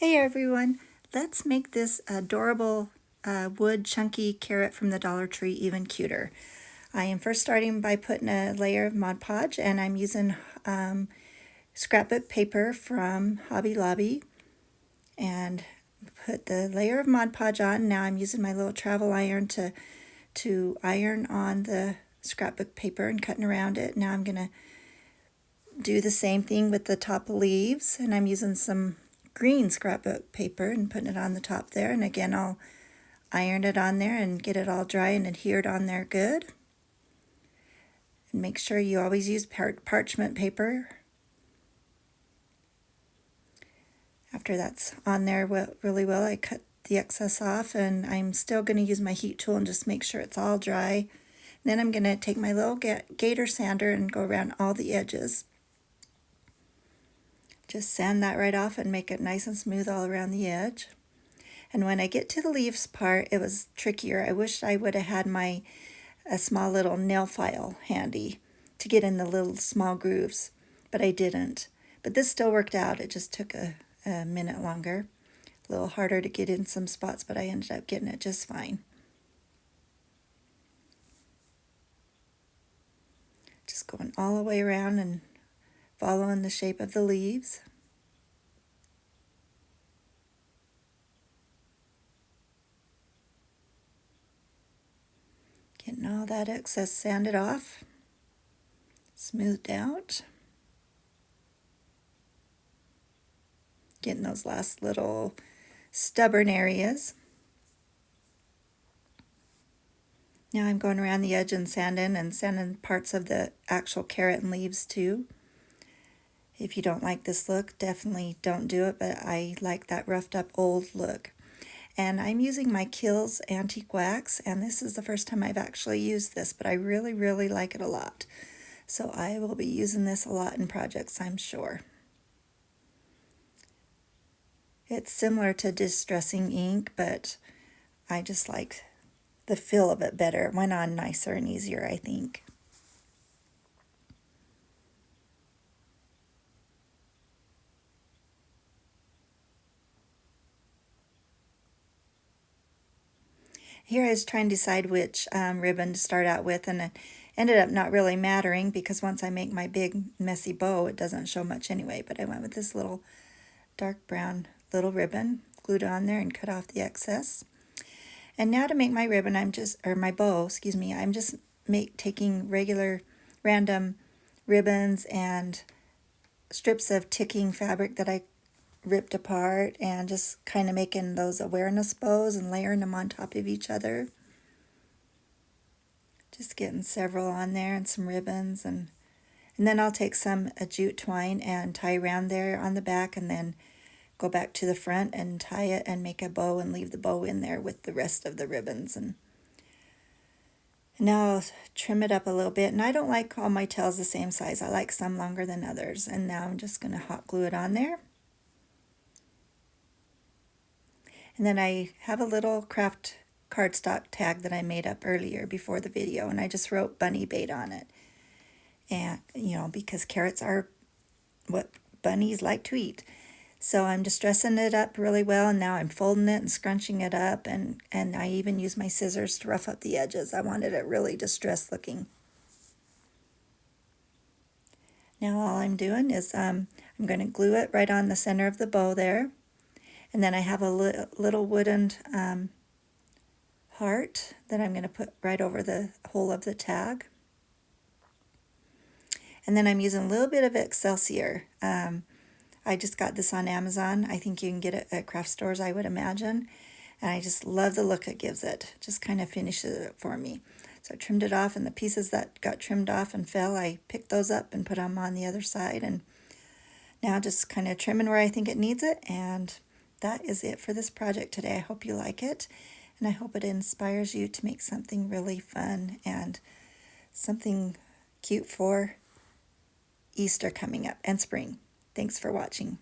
Hey everyone, let's make this adorable wood chunky carrot from the Dollar Tree even cuter. I am first starting by putting a layer of Mod Podge, and I'm using scrapbook paper from Hobby Lobby, and put the layer of Mod Podge on. Now I'm using my little travel iron to iron on the scrapbook paper and cutting around it. Now I'm going to do the same thing with the top leaves, and I'm using some green scrapbook paper and putting it on the top there, and again I'll iron it on there and get it all dry and adhered on there good. And make sure you always use parchment paper. After that's on there really well, I cut the excess off, and I'm still going to use my heat tool and just make sure it's all dry. Then I'm going to take my little gator sander and go around all the edges. Just sand that right off and make it nice and smooth all around the edge. And when I get to the leaves part, it was trickier. I wish I would have had a small little nail file handy to get in the little small grooves, but I didn't. But this still worked out. It just took a minute longer. A little harder to get in some spots, but I ended up getting it just fine. Just going all the way around and following the shape of the leaves. Getting all that excess sanded off, smoothed out. Getting those last little stubborn areas. Now I'm going around the edge and sanding parts of the actual carrot and leaves too. If you don't like this look, definitely don't do it, but I like that roughed up old look. And I'm using my Kilz Antique Wax, and this is the first time I've actually used this, but I really like it a lot. So I will be using this a lot in projects, I'm sure. It's similar to distressing ink, but I just like the feel of it better. It went on nicer and easier, I think. Here I was trying to decide which ribbon to start out with, and it ended up not really mattering because once I make my big messy bow, it doesn't show much anyway. But I went with this little dark brown little ribbon, glued it on there and cut off the excess. And now to make my ribbon, my bow, excuse me, I'm just taking regular random ribbons and strips of ticking fabric that I ripped apart, and just kind of making those awareness bows and layering them on top of each other. Just getting several on there and some ribbons, and then I'll take some jute twine and tie around there on the back, and then go back to the front and tie it and make a bow and leave the bow in there with the rest of the ribbons. And now I'll trim it up a little bit, and I don't like all my tails the same size. I like some longer than others. And now I'm just going to hot glue it on there. And then I have a little craft cardstock tag that I made up earlier before the video, and I just wrote bunny bait on it. And, because carrots are what bunnies like to eat. So I'm just dressing it up really well, and now I'm folding it and scrunching it up, and I even use my scissors to rough up the edges. I wanted it really distressed looking. Now all I'm doing is I'm going to glue it right on the center of the bow there. And then I have a little wooden heart that I'm going to put right over the hole of the tag. And then I'm using a little bit of Excelsior. I just got this on Amazon. I think you can get it at craft stores, I would imagine. And I just love the look it gives it. Just kind of finishes it for me. So I trimmed it off, and the pieces that got trimmed off and fell, I picked those up and put them on the other side. And now just kind of trimming where I think it needs it. And that is it for this project today. I hope you like it, and I hope it inspires you to make something really fun and something cute for Easter coming up and spring. Thanks for watching.